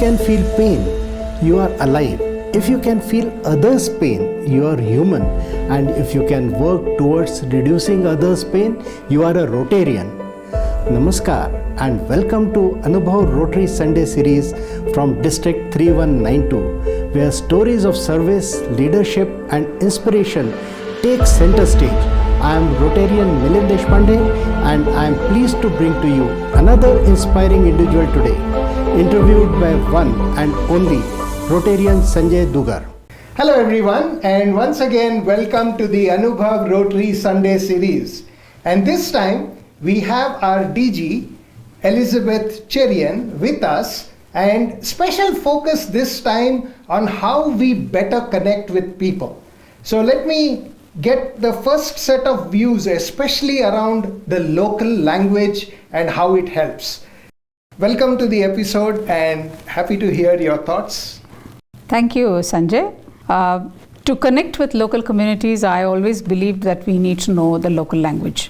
can feel pain, you are alive. If you can feel others' pain, you are human. And if you can work towards reducing others' pain, you are a Rotarian. Namaskar and welcome to Anubhav Rotary Sunday series from District 3192, where stories of service, leadership and inspiration take center stage. I am Rotarian Milind Deshpande and I am pleased to bring to you another inspiring individual today, interviewed by one and only Rotarian Sanjay Dugar. Hello everyone, and once again welcome to the Anubhav Rotary Sunday series. And this time we have our DG Elizabeth Cherian with us, and special focus this time on how we better connect with people. So let me get the first set of views, especially around the local language and how it helps. Welcome to the episode and happy to hear your thoughts. Thank you, Sanjay. To connect with local communities, I always believed that we need to know the local language.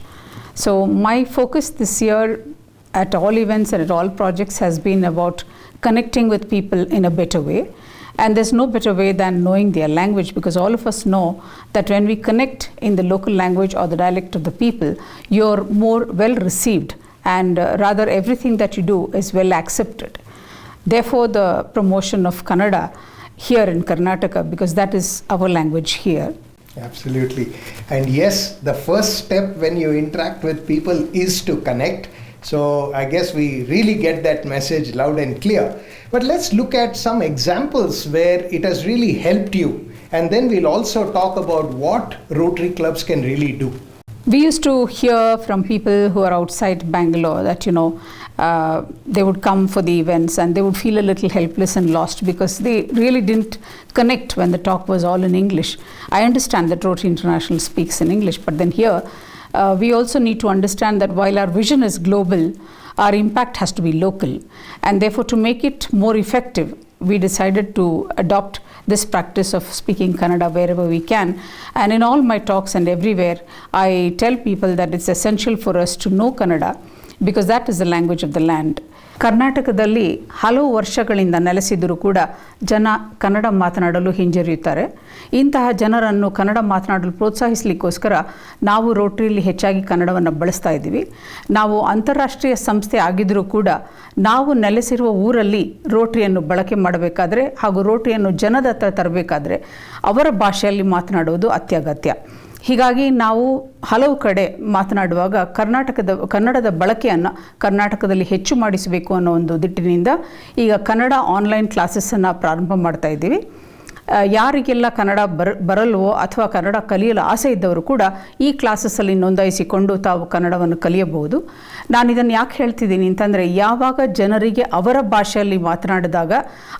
So my focus this year at all events and at all projects has been about connecting with people in a better way. And there's no better way than knowing their language, because all of us know that when we connect in the local language or the dialect of the people, you're more well received and rather everything that you do is well accepted. Therefore, the promotion of Kannada here in Karnataka, because that is our language here. Absolutely. And yes, the first step when you interact with people is to connect. So I guess we really get that message loud and clear. But let's look at some examples where it has really helped you. And then we'll also talk about what Rotary clubs can really do. We used to hear from people who are outside Bangalore that, they would come for the events and they would feel a little helpless and lost because they really didn't connect when the talk was all in English. I understand that Rotary International speaks in English, but then here we also need to understand that while our vision is global, our impact has to be local. And therefore, to make it more effective, we decided to adopt this practice of speaking Kannada wherever we can. And in all my talks and everywhere, I tell people that it's essential for us to know Kannada because that is the language of the land. ಕರ್ನಾಟಕದಲ್ಲಿ ಹಲವು ವರ್ಷಗಳಿಂದ ನೆಲೆಸಿದರೂ ಕೂಡ ಜನ ಕನ್ನಡ ಮಾತನಾಡಲು ಹಿಂಜರಿಯುತ್ತಾರೆ. ಇಂತಹ ಜನರನ್ನು ಕನ್ನಡ ಮಾತನಾಡಲು ಪ್ರೋತ್ಸಾಹಿಸಲಿಕ್ಕೋಸ್ಕರ ನಾವು ರೋಟರಿಯಲ್ಲಿ ಹೆಚ್ಚಾಗಿ ಕನ್ನಡವನ್ನು ಬಳಸ್ತಾ ಇದ್ದೀವಿ. ನಾವು ಅಂತಾರಾಷ್ಟ್ರೀಯ ಸಂಸ್ಥೆ ಆಗಿದ್ದರೂ ಕೂಡ ನಾವು ನೆಲೆಸಿರುವ ಊರಲ್ಲಿ ರೋಟರಿಯನ್ನು ಬಳಕೆ ಮಾಡಬೇಕಾದ್ರೆ ಹಾಗೂ ರೋಟರಿಯನ್ನು ಜನದ ಹತ್ರ ತರಬೇಕಾದ್ರೆ ಅವರ ಭಾಷೆಯಲ್ಲಿ ಮಾತನಾಡುವುದು ಅತ್ಯಗತ್ಯ. ಹೀಗಾಗಿ ನಾವು ಹಲವು ಕಡೆ ಮಾತನಾಡುವಾಗ ಕನ್ನಡದ ಬಳಕೆಯನ್ನು ಕರ್ನಾಟಕದಲ್ಲಿ ಹೆಚ್ಚು ಮಾಡಿಸಬೇಕು ಅನ್ನೋ ಒಂದು ದಿಟ್ಟಿನಿಂದ ಈಗ ಕನ್ನಡ ಆನ್ಲೈನ್ ಕ್ಲಾಸಸ್ಸನ್ನು ಪ್ರಾರಂಭ ಮಾಡ್ತಾ ಇದ್ದೀವಿ. ಯಾರಿಗೆಲ್ಲ ಕನ್ನಡ ಬರಲ್ವೋ ಅಥವಾ ಕನ್ನಡ ಕಲಿಯಲು ಆಸೆ ಇದ್ದವರು ಕೂಡ ಈ ಕ್ಲಾಸಸ್ಸಲ್ಲಿ ನೋಂದಾಯಿಸಿಕೊಂಡು ತಾವು ಕನ್ನಡವನ್ನು ಕಲಿಯಬಹುದು. ನಾನು ಇದನ್ನು ಯಾಕೆ ಹೇಳ್ತಿದ್ದೀನಿ ಅಂತಂದರೆ, ಯಾವಾಗ ಜನರಿಗೆ ಅವರ ಭಾಷೆಯಲ್ಲಿ ಮಾತನಾಡಿದಾಗ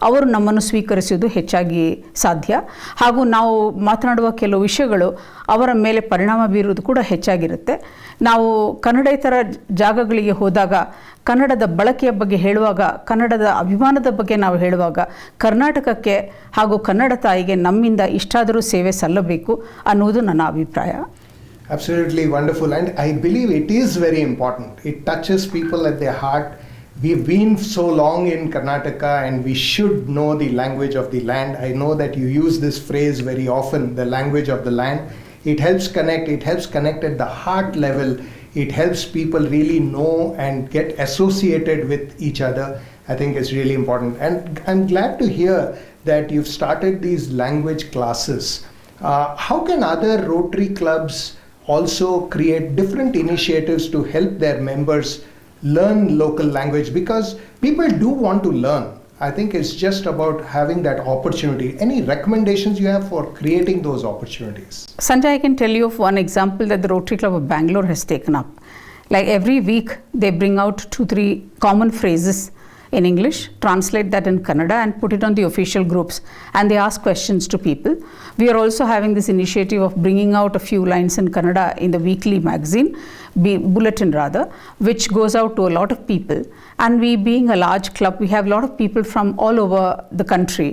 ಅವರು ನಮ್ಮನ್ನು ಸ್ವೀಕರಿಸುವುದು ಹೆಚ್ಚಾಗಿ ಸಾಧ್ಯ, ಹಾಗೂ ನಾವು ಮಾತನಾಡುವ ಕೆಲವು ವಿಷಯಗಳು ಅವರ ಮೇಲೆ ಪರಿಣಾಮ ಬೀರುವುದು ಕೂಡ ಹೆಚ್ಚಾಗಿರುತ್ತೆ. ನಾವು ಕನ್ನಡೇತರ ಜಾಗಗಳಿಗೆ ಹೋದಾಗ ಕನ್ನಡದ ಬಳಕೆಯ ಬಗ್ಗೆ ಹೇಳುವಾಗ, ಕನ್ನಡದ ಅಭಿಮಾನದ ಬಗ್ಗೆ ನಾವು ಹೇಳುವಾಗ ಕರ್ನಾಟಕಕ್ಕೆ ಹಾಗೂ ಕನ್ನಡ ತಾಯಿಗೆ ನಮ್ಮಿಂದ ಇಷ್ಟಾದರೂ ಸೇವೆ ಸಲ್ಲಬೇಕು ಅನ್ನುವುದು ನನ್ನ ಅಭಿಪ್ರಾಯ. Absolutely wonderful, and I believe it is very important. It touches people at their heart. We've been so long in Karnataka and we should know the language of the land. I know that you use this phrase very often, the language of the land. It helps connect at the heart level. It helps people really know and get associated with each other. I think it's really important. And I'm glad to hear that you've started these language classes. How can other Rotary clubs also create different initiatives to help their members learn local language? Because people do want to learn. I think it's just about having that opportunity. Any recommendations you have for creating those opportunities? Sanjay, I can tell you of one example that the Rotary Club of Bangalore has taken up. Like every week, they bring out 2-3 common phrases in English, translate that in Kannada and put it on the official groups, and they ask questions to people. We are also having this initiative of bringing out a few lines in Kannada in the weekly magazine, bulletin rather, which goes out to a lot of people. And we, being a large club, we have a lot of people from all over the country.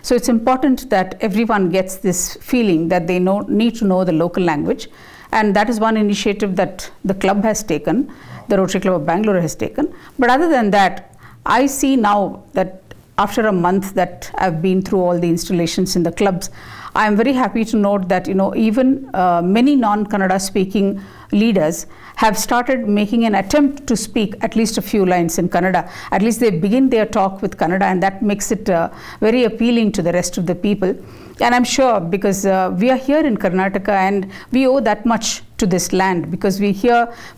So it's important that everyone gets this feeling that they need to know the local language. And that is one initiative that the club has taken, the Rotary Club of Bangalore has taken. But other than that, I see now that after a month that I've been through all the installations in the clubs, I am very happy to note that even many non-Kannada speaking leaders have started making an attempt to speak at least a few lines in Kannada. At least they begin their talk with Kannada, and that makes it very appealing to the rest of the people. And I'm sure because we are here in Karnataka and we owe that much to this land, because we've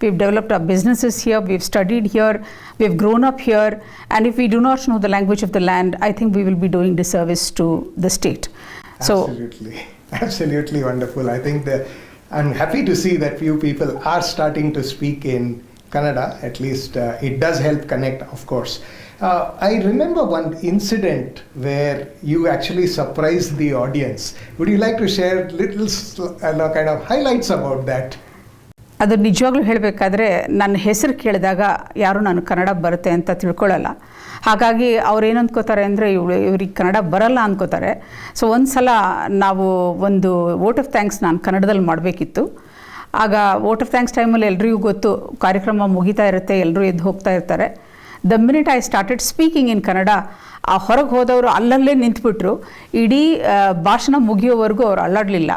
developed our businesses here, we've studied here, we've grown up here, and if we do not know the language of the land, I think we will be doing disservice to the state. Absolutely wonderful. I think I'm happy to see that few people are starting to speak in Kannada. At least it does help connect, of course. I remember one incident where you actually surprised the audience. Would you like to share little kind of highlights about that? ಅದು ನಿಜವಾಗ್ಲೂ ಹೇಳಬೇಕಾದ್ರೆ ನನ್ನ ಹೆಸರು ಕೇಳಿದಾಗ ಯಾರು ನಾನು ಕನ್ನಡ ಬರುತ್ತೆ ಅಂತ ತಿಳ್ಕೊಳ್ಳಲ್ಲ. ಹಾಗಾಗಿ ಅವ್ರು ಏನು ಅಂದ್ಕೋತಾರೆ ಅಂದರೆ ಇವ್ರಿಗೆ ಕನ್ನಡ ಬರಲ್ಲ ಅಂದ್ಕೋತಾರೆ. ಸೊ ಒಂದು ಸಲ ನಾವು ಒಂದು ವೋಟ್ ಆಫ್ ಥ್ಯಾಂಕ್ಸ್ ನಾನು ಕನ್ನಡದಲ್ಲಿ ಮಾಡಬೇಕಿತ್ತು. ಆಗ ವೋಟ್ ಆಫ್ ಥ್ಯಾಂಕ್ಸ್ ಟೈಮಲ್ಲಿ ಎಲ್ರಿಗೂ ಗೊತ್ತು, ಕಾರ್ಯಕ್ರಮ ಮುಗಿತಾ ಇರುತ್ತೆ, ಎಲ್ಲರೂ ಎದ್ದು ಹೋಗ್ತಾ ಇರ್ತಾರೆ. The minute I started speaking in Kannada, ಆ ಹೊರಗೆ ಹೋದವರು ಅಲ್ಲಲ್ಲೇ ನಿಂತುಬಿಟ್ರು. ಇಡೀ ಭಾಷಣ ಮುಗಿಯೋವರೆಗೂ ಅವ್ರು ಅಲ್ಲಾಡಲಿಲ್ಲ.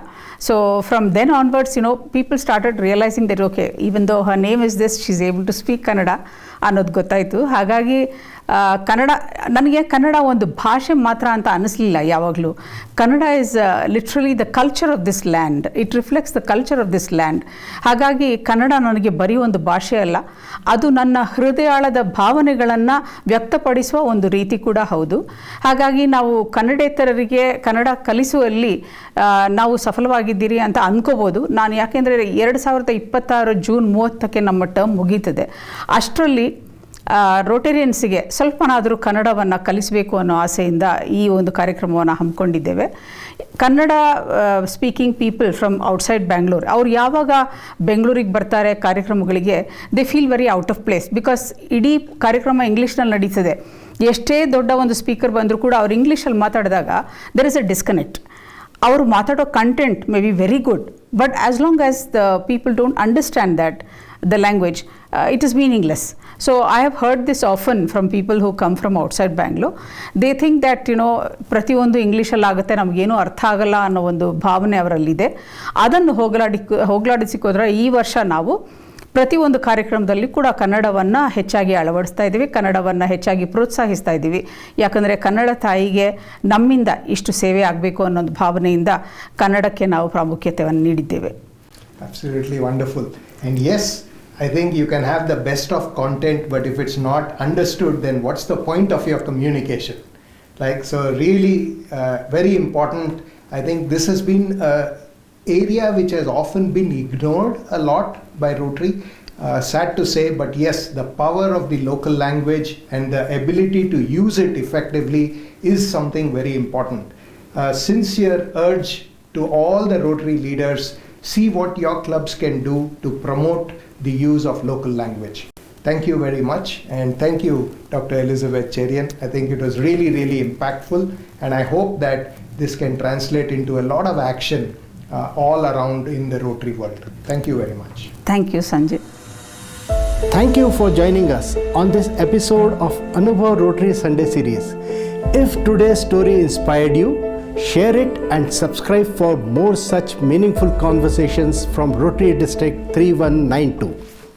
So from then onwards people started realising that okay, even though her name is this, she is able to speak Kannada ಅನ್ನೋದು ಗೊತ್ತಾಯಿತು. ಹಾಗಾಗಿ ನನಗೆ ಕನ್ನಡ ಒಂದು ಭಾಷೆ ಮಾತ್ರ ಅಂತ ಅನ್ನಿಸ್ಲಿಲ್ಲ ಯಾವಾಗಲೂ. Kannada is literally the culture of this land, it reflects the culture of this land. ಹಾಗಾಗಿ ಕನ್ನಡ ನನಗೆ ಬರೀ ಒಂದು ಭಾಷೆ ಅಲ್ಲ, ಅದು ನನ್ನ ಹೃದಯಾಳದ ಭಾವನೆಗಳನ್ನು ವ್ಯಕ್ತಪಡಿಸುವ ಒಂದು ರೀತಿ ಕೂಡ ಹೌದು. ಹಾಗಾಗಿ ನಾವು ಕನ್ನಡೇತರರಿಗೆ ಕನ್ನಡ ಕಲಿಸುವಲ್ಲಿ ನಾವು ಸಫಲವಾಗಿದ್ದೀರಿ ಅಂತ ಅಂದ್ಕೋಬೋದು. ನಾನು ಯಾಕೆಂದರೆ 2026 ಜೂನ್ 30ಕ್ಕೆ ನಮ್ಮ ಟರ್ಮ್ ಮುಗೀತದೆ. ಅಷ್ಟರಲ್ಲಿ ರೋಟೇರಿಯನ್ಸಿಗೆ ಸ್ವಲ್ಪನಾದರೂ ಕನ್ನಡವನ್ನು ಕಲಿಸಬೇಕು ಅನ್ನೋ ಆಸೆಯಿಂದ ಈ ಒಂದು ಕಾರ್ಯಕ್ರಮವನ್ನು ಹಮ್ಮಿಕೊಂಡಿದ್ದೇವೆ. Kannada speaking people from outside Bangalore, ಅವ್ರು ಯಾವಾಗ ಬೆಂಗಳೂರಿಗೆ ಬರ್ತಾರೆ ಕಾರ್ಯಕ್ರಮಗಳಿಗೆ, they feel very out of place. Because ಇಡೀ ಕಾರ್ಯಕ್ರಮ ಇಂಗ್ಲೀಷ್ನಲ್ಲಿ ನಡೀತದೆ. ಎಷ್ಟೇ ದೊಡ್ಡ ಒಂದು ಸ್ಪೀಕರ್ ಬಂದರೂ ಕೂಡ ಅವ್ರು ಇಂಗ್ಲೀಷಲ್ಲಿ ಮಾತಾಡಿದಾಗ ದೆರ್ ಇಸ್ ಅ ಡಿಸ್ಕನೆಕ್ಟ್. ಅವರು ಮಾತಾಡೋ content may be very good, but as long as the people don't understand that the language, it is meaningless. So I have heard this often from people who come from outside Bangalore. They think that ಪ್ರತಿಯೊಂದು ಇಂಗ್ಲೀಷಲ್ಲಿ ಆಗುತ್ತೆ, ನಮಗೇನು ಅರ್ಥ ಆಗಲ್ಲ ಅನ್ನೋ ಒಂದು ಭಾವನೆ ಅವರಲ್ಲಿದೆ. ಅದನ್ನು ಹೋಗಲಾಡಿಸಿಕೋದ್ರೆ ಈ ವರ್ಷ ನಾವು ಪ್ರತಿಯೊಂದು ಕಾರ್ಯಕ್ರಮದಲ್ಲಿ ಕೂಡ ಕನ್ನಡವನ್ನು ಹೆಚ್ಚಾಗಿ ಅಳವಡಿಸ್ತಾ ಇದ್ದೀವಿ, ಕನ್ನಡವನ್ನು ಹೆಚ್ಚಾಗಿ ಪ್ರೋತ್ಸಾಹಿಸ್ತಾ ಇದ್ದೀವಿ. ಯಾಕಂದರೆ ಕನ್ನಡ ತಾಯಿಗೆ ನಮ್ಮಿಂದ ಇಷ್ಟು ಸೇವೆ ಆಗಬೇಕು ಅನ್ನೋ ಭಾವನೆಯಿಂದ ಕನ್ನಡಕ್ಕೆ ನಾವು ಪ್ರಾಮುಖ್ಯತೆಯನ್ನು ನೀಡಿದ್ದೇವೆ. Absolutely wonderful. And yes, I think you can have the best of content, but if it's not understood, then what's the point of your communication? So really very important. I think this has been an area which has often been ignored a lot by Rotary. Sad to say, but yes, the power of the local language and the ability to use it effectively is something very important. Sincere urge to all the Rotary leaders, see what your clubs can do to promote the use of local language. Thank you very much, and thank you, Dr. Elizabeth Cherian. I think it was really, really impactful, and I hope that this can translate into a lot of action all around in the Rotary world. Thank you very much. Thank you, Sanjay. Thank you for joining us on this episode of Anubhav Rotary Sunday Series. If today's story inspired you, share it and subscribe for more such meaningful conversations from Rotary District 3192.